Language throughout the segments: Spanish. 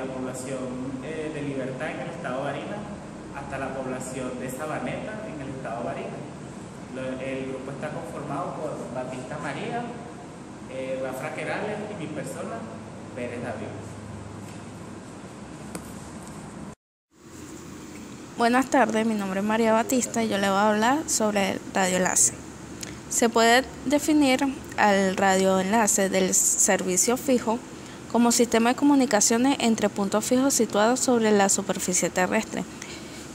la población de Libertad en el estado Barinas hasta la población de Sabaneta en el estado Barinas. El grupo está conformado por Batista María, Rafa Querales y mi persona, Pérez David. Buenas tardes, mi nombre es María Batista y yo le voy a hablar sobre el radioenlace. Se puede definir al radioenlace del servicio fijo como sistema de comunicaciones entre puntos fijos situados sobre la superficie terrestre,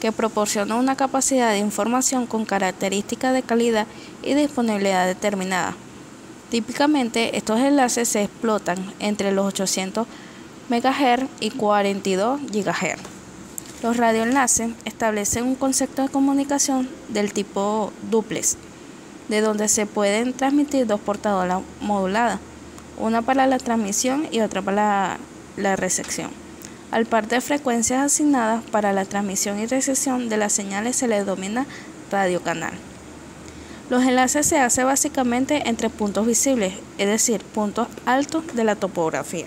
que proporciona una capacidad de información con características de calidad y disponibilidad determinada. Típicamente, estos enlaces se explotan entre los 800 MHz y 42 GHz. Los radioenlaces establecen un concepto de comunicación del tipo dúplex, de donde se pueden transmitir dos portadoras moduladas, una para la transmisión y otra para la recepción. Al par de frecuencias asignadas para la transmisión y recepción de las señales se les denomina radiocanal. Los enlaces se hacen básicamente entre puntos visibles, es decir, puntos altos de la topografía.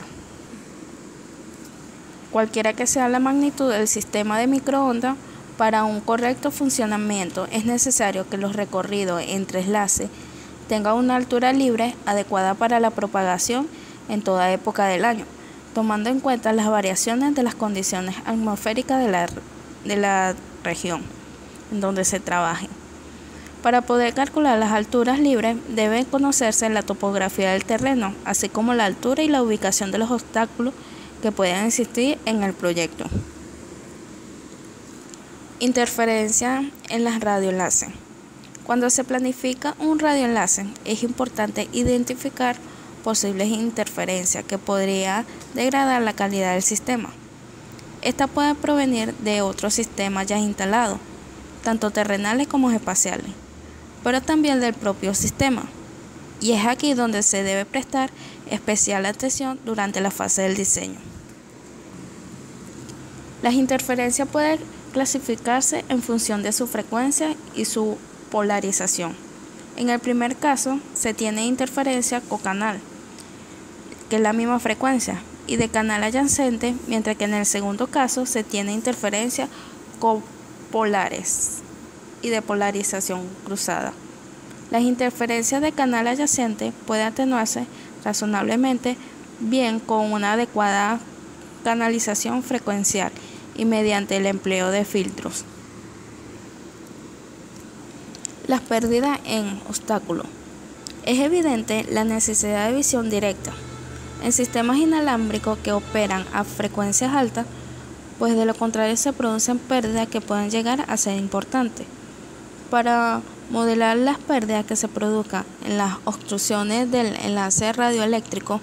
Cualquiera que sea la magnitud del sistema de microondas, para un correcto funcionamiento es necesario que los recorridos entre enlaces tengan una altura libre adecuada para la propagación en toda época del año, tomando en cuenta las variaciones de las condiciones atmosféricas de la región en donde se trabaje. Para poder calcular las alturas libres debe conocerse la topografía del terreno, así como la altura y la ubicación de los obstáculos que puedan existir en el proyecto. Interferencia en las radioenlaces. Cuando se planifica un radioenlace, es importante identificar posibles interferencias que podría degradar la calidad del sistema. Esta puede provenir de otros sistemas ya instalados, tanto terrenales como espaciales, pero también del propio sistema. Y es aquí donde se debe prestar especial atención durante la fase del diseño. Las interferencias pueden clasificarse en función de su frecuencia y su polarización. En el primer caso se tiene interferencia cocanal, que es la misma frecuencia, y de canal adyacente, mientras que en el segundo caso se tiene interferencia copolares y de polarización cruzada. Las interferencias de canal adyacente pueden atenuarse razonablemente bien con una adecuada canalización frecuencial y mediante el empleo de filtros. Las pérdidas en obstáculos. Es evidente la necesidad de visión directa en sistemas inalámbricos que operan a frecuencias altas, pues de lo contrario se producen pérdidas que pueden llegar a ser importantes. Para modelar las pérdidas que se produzcan en las obstrucciones del enlace radioeléctrico,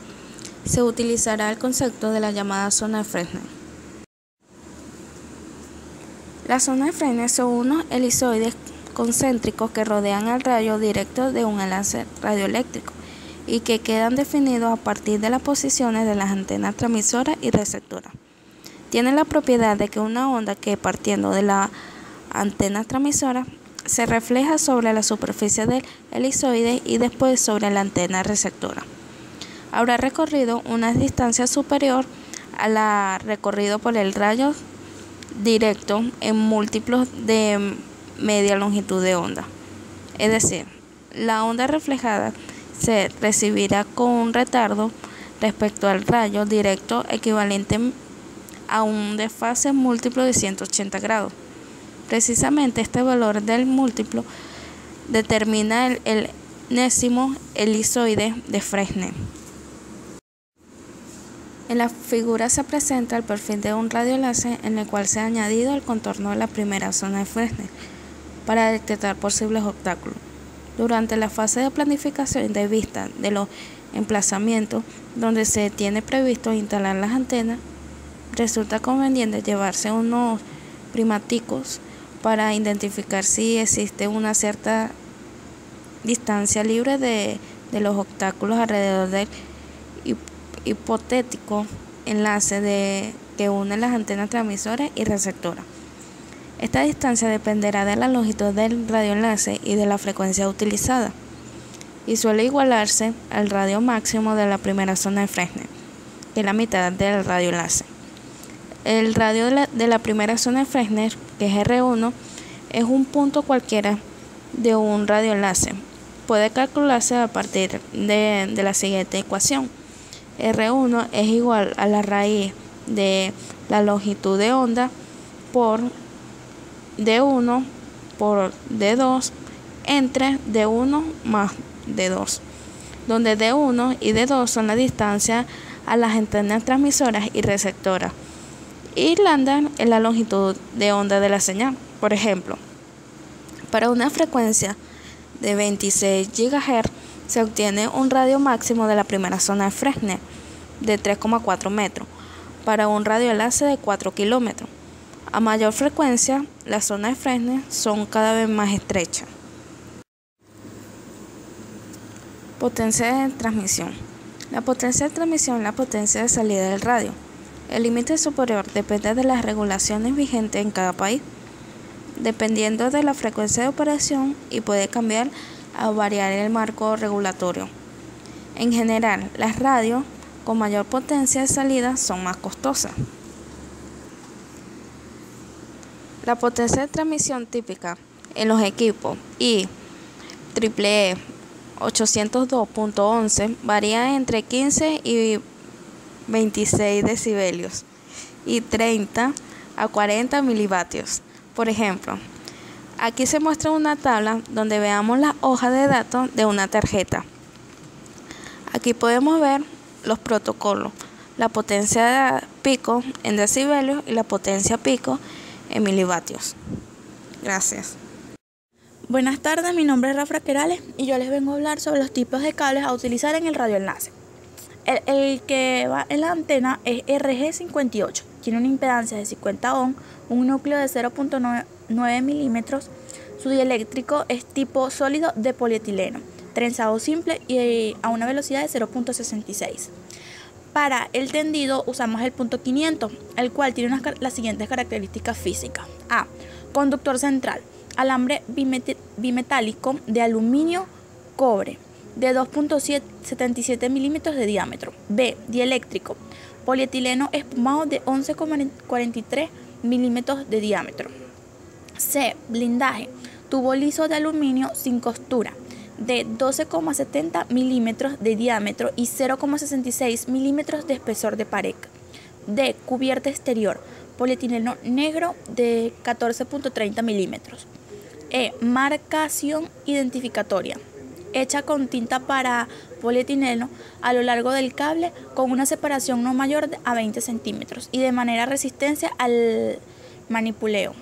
se utilizará el concepto de la llamada zona de Fresnel. Las zonas de Fresnel son unos helicoides concéntricos que rodean el radio directo de un enlace radioeléctrico y que quedan definidos a partir de las posiciones de las antenas transmisoras y receptoras. Tienen la propiedad de que una onda que partiendo de la antena transmisora se refleja sobre la superficie del helicoide y después sobre la antena receptora. Habrá recorrido una distancia superior a la recorrido por el rayo directo en múltiplos de media longitud de onda. Es decir, la onda reflejada se recibirá con un retardo respecto al rayo directo equivalente a un desfase múltiplo de 180 grados. Precisamente este valor del múltiplo determina el enésimo helicoide de Fresnel. En la figura se presenta el perfil de un radioenlace en el cual se ha añadido el contorno de la primera zona de Fresnel para detectar posibles obstáculos. Durante la fase de planificación de vista de los emplazamientos donde se tiene previsto instalar las antenas, resulta conveniente llevarse unos primáticos para identificar si existe una cierta distancia libre de los obstáculos alrededor del hipotético enlace que une las antenas transmisoras y receptoras. Esta distancia dependerá de la longitud del radioenlace y de la frecuencia utilizada, y suele igualarse al radio máximo de la primera zona de Fresnel, que es la mitad del radioenlace. el radio de la primera zona de Fresnel, que es R1, es un punto cualquiera de un radioenlace. Puede calcularse a partir de la siguiente ecuación. R1 es igual a la raíz de la longitud de onda por D1 por D2 entre D1 más D2, donde D1 y D2 son la distancia a las antenas transmisoras y receptoras, y lambda es la longitud de onda de la señal. Por ejemplo, para una frecuencia de 26 GHz se obtiene un radio máximo de la primera zona de Fresnel de 3,4 metros para un radioenlace de 4 kilómetros. A mayor frecuencia, las zonas de Fresnel son cada vez más estrechas. Potencia de transmisión. La potencia de transmisión es la potencia de salida del radio. El límite superior depende de las regulaciones vigentes en cada país, dependiendo de la frecuencia de operación, y puede cambiar o variar el marco regulatorio. En general, las radios con mayor potencia de salida son más costosas. La potencia de transmisión típica en los equipos IEEE 802.11 varía entre 15 y 26 decibelios y 30 a 40 milivatios. Por ejemplo, aquí se muestra una tabla donde veamos la hoja de datos de una tarjeta. Aquí podemos ver los protocolos, la potencia pico en decibelios y la potencia pico en milivatios. Gracias. Buenas tardes, mi nombre es Rafa Querales y yo les vengo a hablar sobre los tipos de cables a utilizar en el radioenlace. El que va en la antena es RG58, tiene una impedancia de 50 ohm, un núcleo de 0.9 milímetros, su dieléctrico es tipo sólido de polietileno, trenzado simple y a una velocidad de 0.66. Para el tendido usamos el punto 500, el cual tiene las siguientes características físicas. A. Conductor central. Alambre bimetálico de aluminio cobre de 2.77 milímetros de diámetro. B. Dieléctrico. Polietileno espumado de 11,43 milímetros de diámetro. C. Blindaje. Tubo liso de aluminio sin costura de 12,70 milímetros de diámetro y 0,66 milímetros de espesor de pared. D. Cubierta exterior. Polietileno negro de 14,30 milímetros. E. Marcación identificatoria, hecha con tinta para polietileno a lo largo del cable con una separación no mayor a 20 centímetros y de manera resistencia al manipuleo.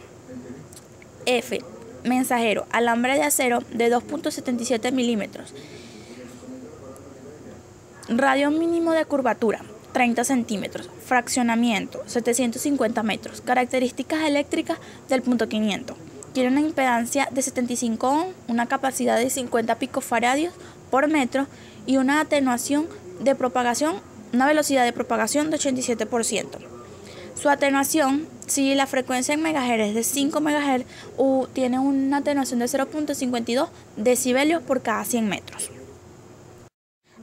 F. Mensajero, alambre de acero de 2.77 milímetros. Radio mínimo de curvatura, 30 centímetros. Fraccionamiento, 750 metros. Características eléctricas del punto 500. Tiene una impedancia de 75 ohm, una capacidad de 50 picofaradios por metro y una atenuación de propagación, una velocidad de propagación de 87%. Su atenuación, si la frecuencia en megahertz es de 5 MHz, tiene una atenuación de 0.52 decibelios por cada 100 metros.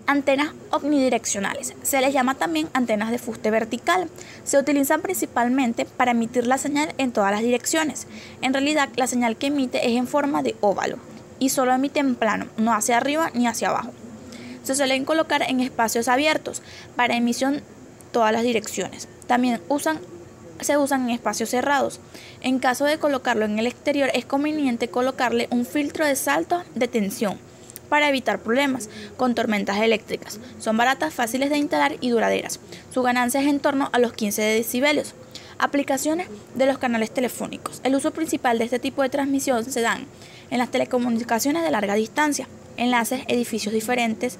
Antenas omnidireccionales. Se les llama también antenas de fuste vertical. Se utilizan principalmente para emitir la señal en todas las direcciones. En realidad, la señal que emite es en forma de óvalo y solo emite en plano, no hacia arriba ni hacia abajo. Se suelen colocar en espacios abiertos para emisión todas las direcciones. También se usan en espacios cerrados. En caso de colocarlo en el exterior, es conveniente colocarle un filtro de salto de tensión para evitar problemas con tormentas eléctricas. Son baratas, fáciles de instalar y duraderas. Su ganancia es en torno a los 15 decibelios. Aplicaciones de los canales telefónicos. El uso principal de este tipo de transmisión se dan en las telecomunicaciones de larga distancia, enlaces, edificios diferentes,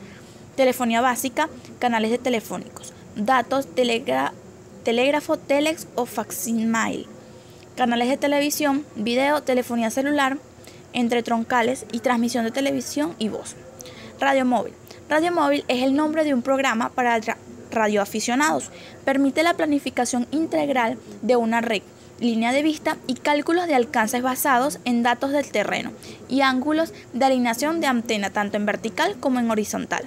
telefonía básica, canales de telefónicos, datos, telégrafo, telex o facsimile, canales de televisión, video, telefonía celular, entre troncales y transmisión de televisión y voz. Radio móvil. Radio móvil es el nombre de un programa para radioaficionados. Permite la planificación integral de una red, línea de vista y cálculos de alcances basados en datos del terreno y ángulos de alineación de antena tanto en vertical como en horizontal.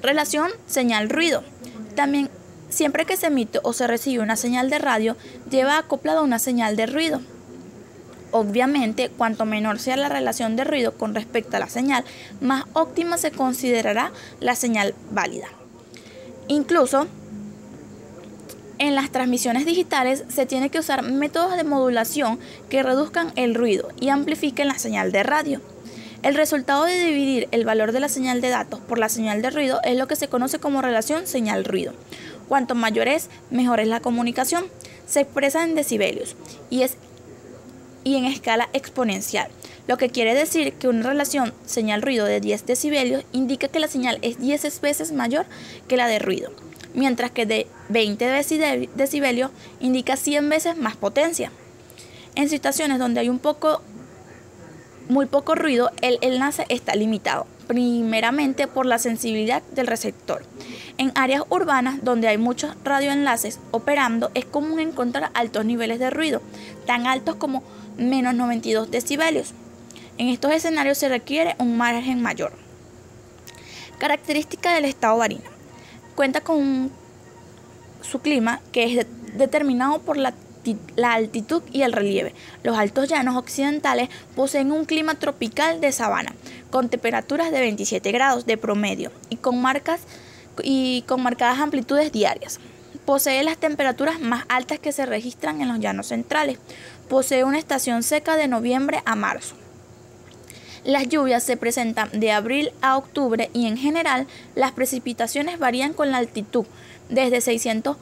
Relación señal-ruido. También Siempre que se emite o se recibe una señal de radio, lleva acoplada una señal de ruido. Obviamente, cuanto menor sea la relación de ruido con respecto a la señal, más óptima se considerará la señal válida. Incluso, en las transmisiones digitales se tiene que usar métodos de modulación que reduzcan el ruido y amplifiquen la señal de radio. El resultado de dividir el valor de la señal de datos por la señal de ruido es lo que se conoce como relación señal-ruido. Cuanto mayor es, mejor es la comunicación. Se expresa en decibelios y en escala exponencial, lo que quiere decir que una relación señal-ruido de 10 decibelios indica que la señal es 10 veces mayor que la de ruido, mientras que de 20 decibelios indica 100 veces más potencia. En situaciones donde hay muy poco ruido, el enlace está limitado, primeramente por la sensibilidad del receptor. En áreas urbanas donde hay muchos radioenlaces operando, es común encontrar altos niveles de ruido, tan altos como menos 92 decibelios. En estos escenarios se requiere un margen mayor. Característica del estado Barinas. Cuenta con su clima, que es determinado por la altitud y el relieve. Los altos llanos occidentales poseen un clima tropical de sabana, con temperaturas de 27 grados de promedio y con marcadas amplitudes diarias. Posee las temperaturas más altas que se registran en los llanos centrales. Posee una estación seca de noviembre a marzo. Las lluvias se presentan de abril a octubre y en general las precipitaciones varían con la altitud, desde 600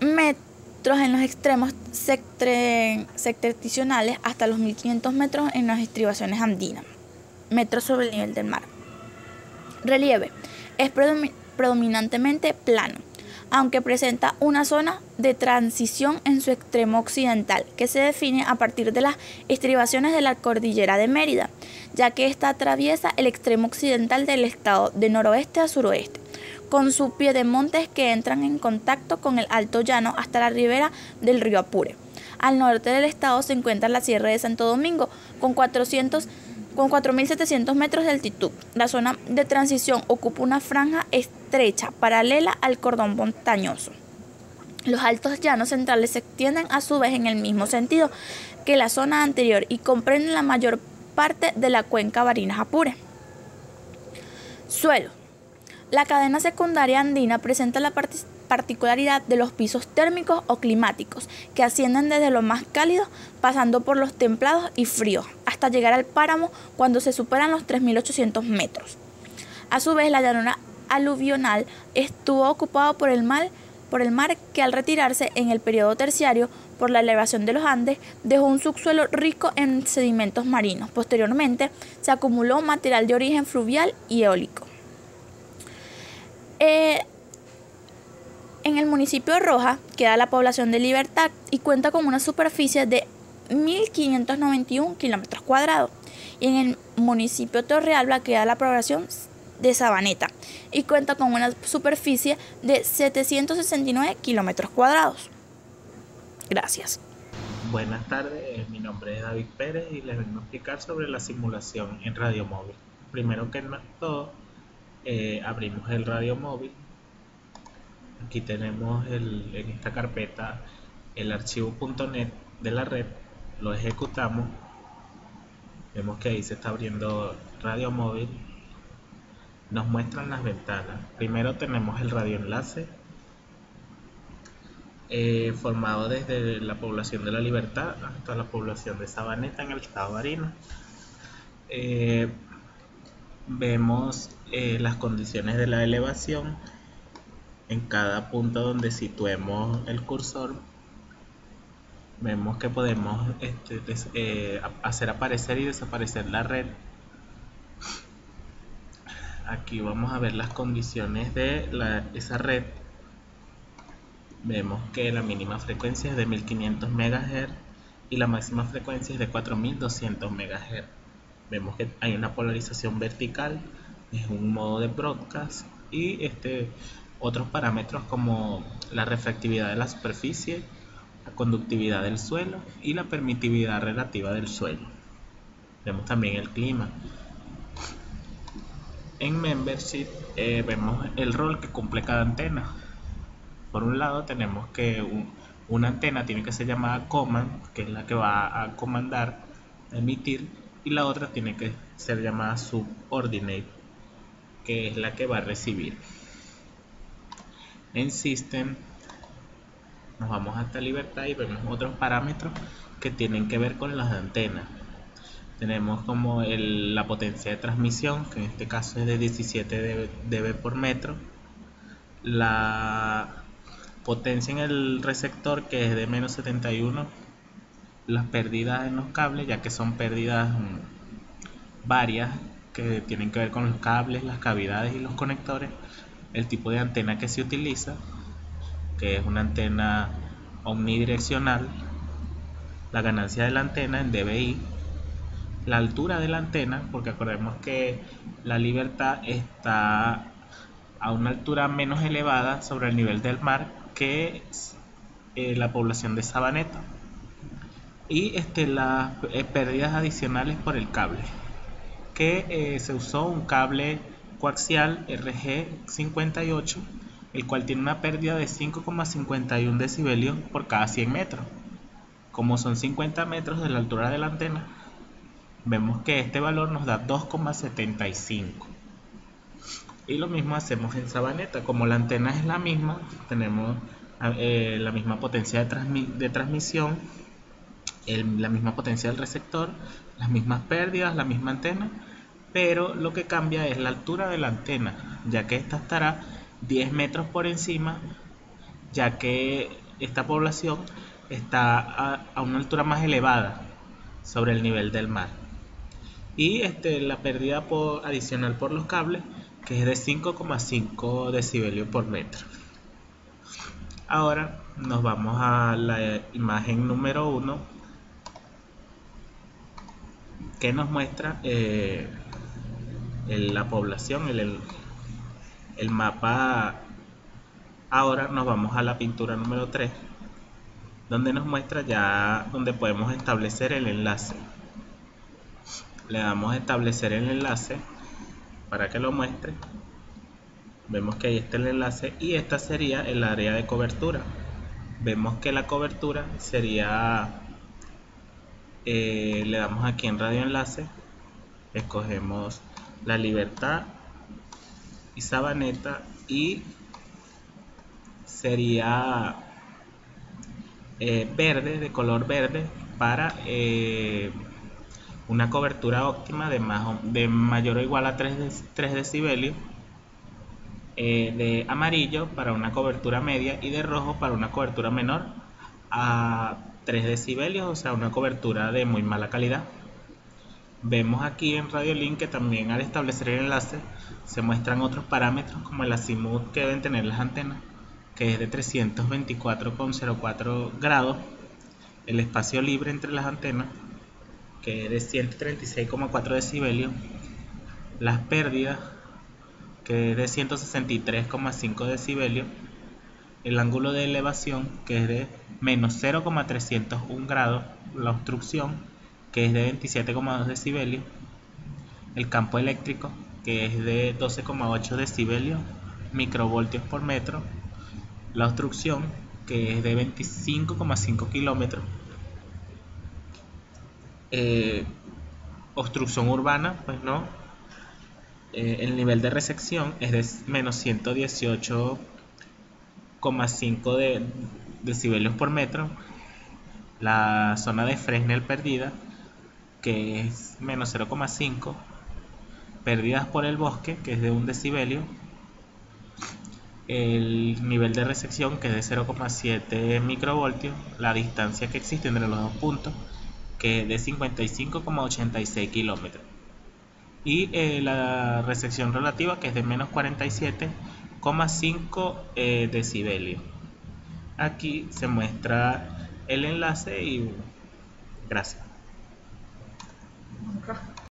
metros en los extremos septentrionales hasta los 1500 metros en las estribaciones andinas, metros sobre el nivel del mar. Relieve. Es predominantemente plano, aunque presenta una zona de transición en su extremo occidental, que se define a partir de las estribaciones de la cordillera de Mérida, ya que ésta atraviesa el extremo occidental del estado de noroeste a suroeste, con sus piedemontes que entran en contacto con el Alto Llano hasta la ribera del río Apure. Al norte del estado se encuentra la Sierra de Santo Domingo, con 4.700 metros de altitud. La zona de transición ocupa una franja estrecha paralela al cordón montañoso. Los altos llanos centrales se extienden a su vez en el mismo sentido que la zona anterior y comprenden la mayor parte de la cuenca Barinas-Apure. Suelo. La cadena secundaria andina presenta la particularidad de los pisos térmicos o climáticos, que ascienden desde los más cálidos, pasando por los templados y fríos, hasta llegar al páramo cuando se superan los 3.800 metros. A su vez, la llanura aluvional estuvo ocupado por el mar que, al retirarse en el periodo terciario por la elevación de los Andes, dejó un subsuelo rico en sedimentos marinos. Posteriormente, se acumuló material de origen fluvial y eólico. En el municipio de Roja queda la población de Libertad y cuenta con una superficie de 1.591 kilómetros cuadrados. Y en el municipio de Torrealba queda la población de Sabaneta y cuenta con una superficie de 769 kilómetros cuadrados. Gracias. Buenas tardes, mi nombre es David Pérez y les vengo a explicar sobre la simulación en radio móvil. Primero que todo, abrimos el radio móvil. Aquí tenemos en esta carpeta el archivo .net de la red, lo ejecutamos, vemos que ahí se está abriendo radio móvil, nos muestran las ventanas. Primero tenemos el radioenlace formado desde la población de La Libertad hasta la población de Sabaneta en el estado de Barinas. Vemos las condiciones de la elevación en cada punto donde situemos el cursor. Vemos que podemos hacer aparecer y desaparecer la red. Aquí vamos a ver las condiciones de esa red. Vemos que la mínima frecuencia es de 1500 MHz y la máxima frecuencia es de 4200 MHz. Vemos que hay una polarización vertical, es un modo de broadcast, y otros parámetros como la refractividad de la superficie, la conductividad del suelo y la permitividad relativa del suelo. Vemos también el clima. En Membership vemos el rol que cumple cada antena. Por un lado tenemos que una antena tiene que ser llamada command, que es la que va a comandar, emitir, y la otra tiene que ser llamada subordinate, que es la que va a recibir. En System nos vamos hasta libertad y vemos otros parámetros que tienen que ver con las antenas. Tenemos como la potencia de transmisión, que en este caso es de 17 dB por metro. La potencia en el receptor, que es de menos 71. Las pérdidas en los cables, ya que son pérdidas varias que tienen que ver con los cables, las cavidades y los conectores. El tipo de antena que se utiliza, que es una antena omnidireccional. La ganancia de la antena en dBi. La altura de la antena, porque acordemos que la Libertad está a una altura menos elevada sobre el nivel del mar que la población de Sabaneta. Y las pérdidas adicionales por el cable, que se usó un cable coaxial RG58, el cual tiene una pérdida de 5,51 decibelios por cada 100 metros. Como son 50 metros de la altura de la antena, vemos que este valor nos da 2,75. Y lo mismo hacemos en Sabaneta. Como la antena es la misma, tenemos la misma potencia de transmisión, la misma potencia del receptor, las mismas pérdidas, la misma antena, pero lo que cambia es la altura de la antena, ya que esta estará 10 metros por encima, ya que esta población está a una altura más elevada sobre el nivel del mar. Y la pérdida adicional por los cables, que es de 5,5 decibelios por metro. Ahora nos vamos a la imagen número 1, que nos muestra la población, el mapa. Ahora nos vamos a la pintura número 3, donde nos muestra ya donde podemos establecer el enlace. Le damos a establecer el enlace para que lo muestre. Vemos que ahí está el enlace y esta sería el área de cobertura. Vemos que la cobertura sería, le damos aquí en radio enlace, escogemos la Libertad y Sabaneta, y sería verde, de color verde, para una cobertura óptima de mayor o igual a 3 decibelios, de amarillo para una cobertura media y de rojo para una cobertura menor a 3 decibelios, o sea, una cobertura de muy mala calidad. Vemos aquí en Radiolink que también al establecer el enlace se muestran otros parámetros como el azimut que deben tener las antenas, que es de 324,04 grados, el espacio libre entre las antenas, que es de 136,4 decibelios, las pérdidas, que es de 163,5 decibelios, el ángulo de elevación, que es de menos 0,301 grados, la obstrucción, que es de 27,2 decibelios, el campo eléctrico, que es de 12,8 decibelios microvoltios por metro, la obstrucción, que es de 25,5 kilómetros, obstrucción urbana, pues no. El nivel de recepción es de menos 118,5 decibelios por metro. La zona de Fresnel perdida, que es menos 0,5. Pérdidas por el bosque, que es de 1 decibelio. El nivel de recepción, que es de 0,7 microvoltios. La distancia que existe entre los dos puntos, que es de 55,86 kilómetros. Y la recepción relativa, que es de menos 47,5 decibelios. Aquí se muestra el enlace y gracias.